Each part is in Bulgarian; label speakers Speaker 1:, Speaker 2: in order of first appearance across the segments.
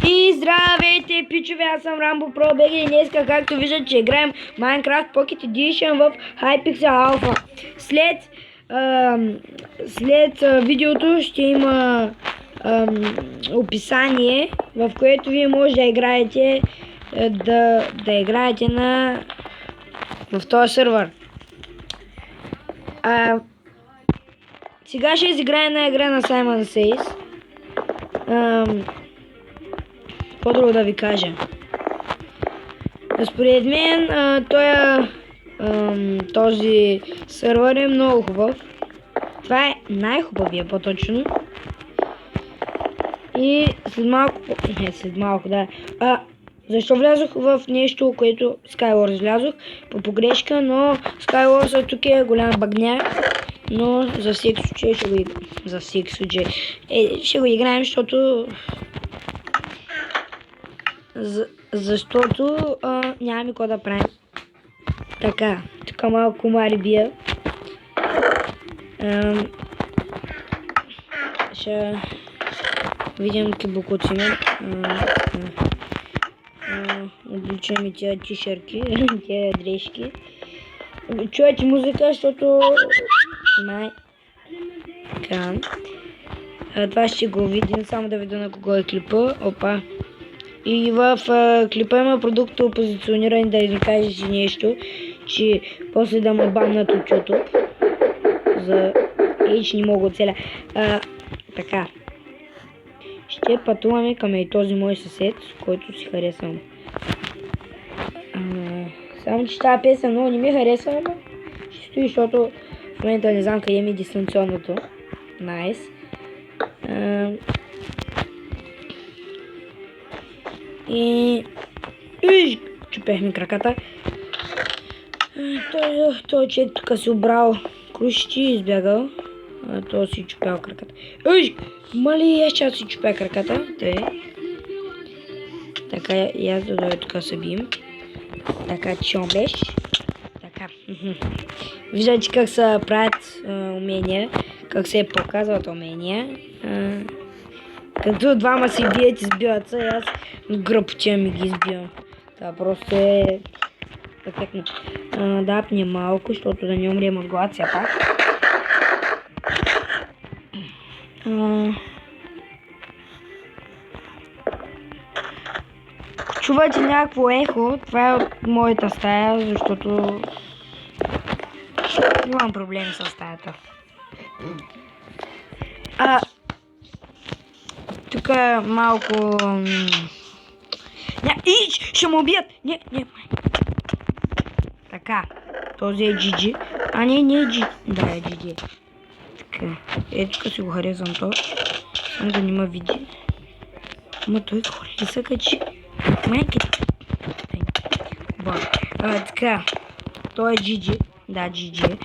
Speaker 1: И здравейте, пичове, аз съм Рамбо Pro BG и днеска, както виждате, че играем Minecraft Pocket Edition в Hypixel Alpha. След видеото ще има описание, в което вие може да играете в този сервер. Сега ще изиграя една игра на Simon Says. По-друго да ви кажа. Според мен този сервер е много хубав. Това е най-хубавия, по-точно. И след малко, да. Защо влязох в нещо, което Skywars влязох по погрешка, но Skywars тук е голям багняк. Но за всеки случай ще го играем, защото нямаме какво да правим. Така, тук малко комари бия. Ще видим кибокоци. Обличаме тия тишърки, тия дрежки. Чувайте музика, защото това ще го видим, само да видя на кого е клипа. Опа. И в клипа има продукт опозициониране, да ви кажеш нещо, че после да ме баннат от YouTube. За H не мога оцеля. Така. Ще пътуваме към и този мой съсед, който си харесвам. Само че тази песен много не ми харесва, но ще стои, защото в момента не знам къде ми е дистанционното. Найс. И чупех ми краката. Той човек тук си обрал крушите и избягал. Той си чупял краката. Мали, аз ще си чупя краката. Така, и аз да дойда тук се бием. Така, чомбеш. Така. Виждате как се правят умения, как се показват умения. Като двама си бият, избиват се, аз гръбче ми ги избивам. Това просто е перфектно. Да апне малко, защото да не умрем от глад все пак. Чувате някакво ехо, това е от моята стая, защото имам проблем с стаята. Тук малко... ще му убият! Не. Така, този е GG. Не е GG. Да, е GG. Така, тук си го харесвам то. Само да не ме види. Ама той хори се качи. Майките. Така, той е GG. Да, GG.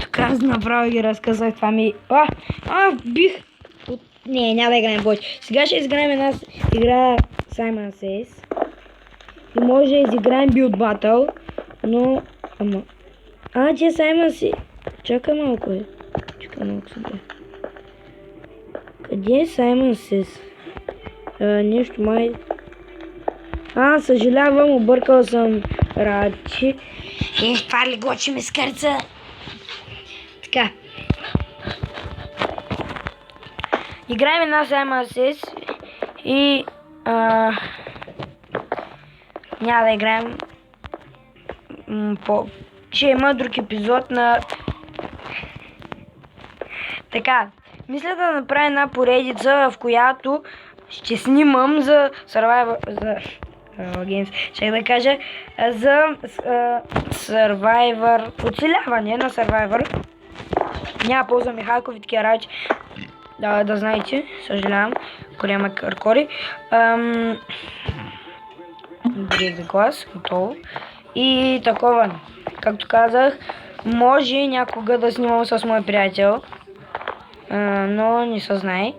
Speaker 1: Тук аз направо ги разказах, това ми... бих! Не, няма да играем повече. Сега ще изиграем една игра Simon Says. И може да изиграем Build Battle, но... че Simon Says... Чакай малко, сега. Къде е Simon Says? Нещо май... съжалявам, объркал съм рачи. Това ли гочи ми скърца? Така. Играем една Simon Says и няма да играем ще има друг епизод на... Така, мисля да направя една поредица, в която ще снимам за Survivor Games, ще да кажа, за Survivor, оцеляване на Survivor. Няма ползваме хайкови и такива работи. Да знаете, съжалявам, голяма каркори. Бриг глас, готово. И такова, както казах, може някога да снимам с мой приятел, но не се знае.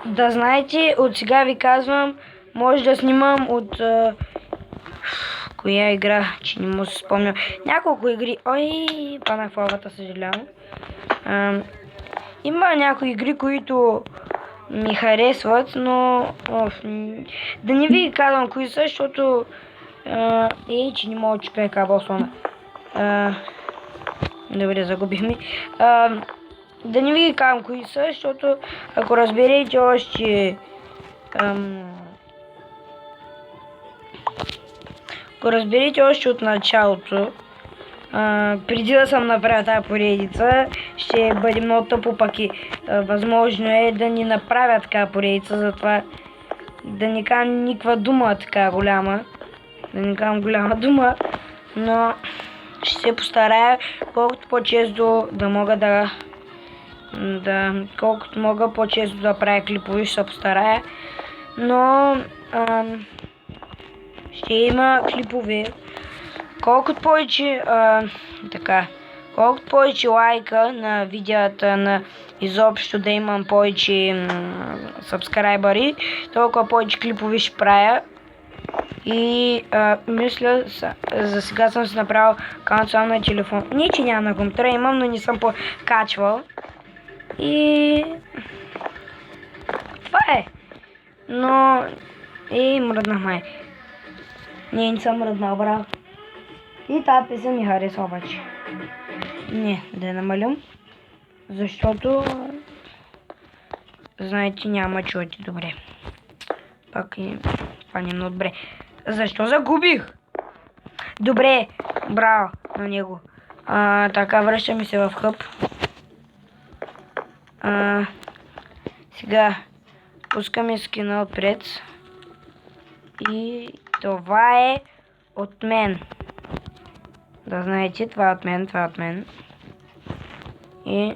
Speaker 1: Да знаете, от сега ви казвам, може да снимам от... коя игра, че не мога да се спомня. Няколко игри. Паднах в лавата, съжалявам. Има някои игри, които ми харесват, но да не ви казвам кои са, защото че не мога да чупя кабел слона. Добре, загубихме. Да не ви казвам кои са, защото ако разберете още от началото, преди да съм направил тази поредица, ще бъде много тъпо, пък и възможно е да ни направя така поредица, затова да не кажам никаква дума така голяма. Да не казвам голяма дума, но ще се постарая колкото по-често да мога колкото мога по-често да правя клипове, ще се постарая. Но ще има клипове. Колкото повече лайка на видеята, на изобщо да имам повече сабскрайбъри, толкова повече клипове ще правя. И мисля, за сега съм си направил акаунт само на телефон. Не, че нямам на компютъра, имам, но не съм покачвал. И това е. Но мръднах май. Не съм мръднал, браво. И тази песен ми харесва обаче. Не, да я намалям. Защото знаете, няма чуете добре. Пак и това не е много добре. Защо загубих? Добре, браво на него. Така, връщаме се в хъб. Сега пускаме скина отпред. И това е от мен. Да знаете, това е от мен, това е от мен. И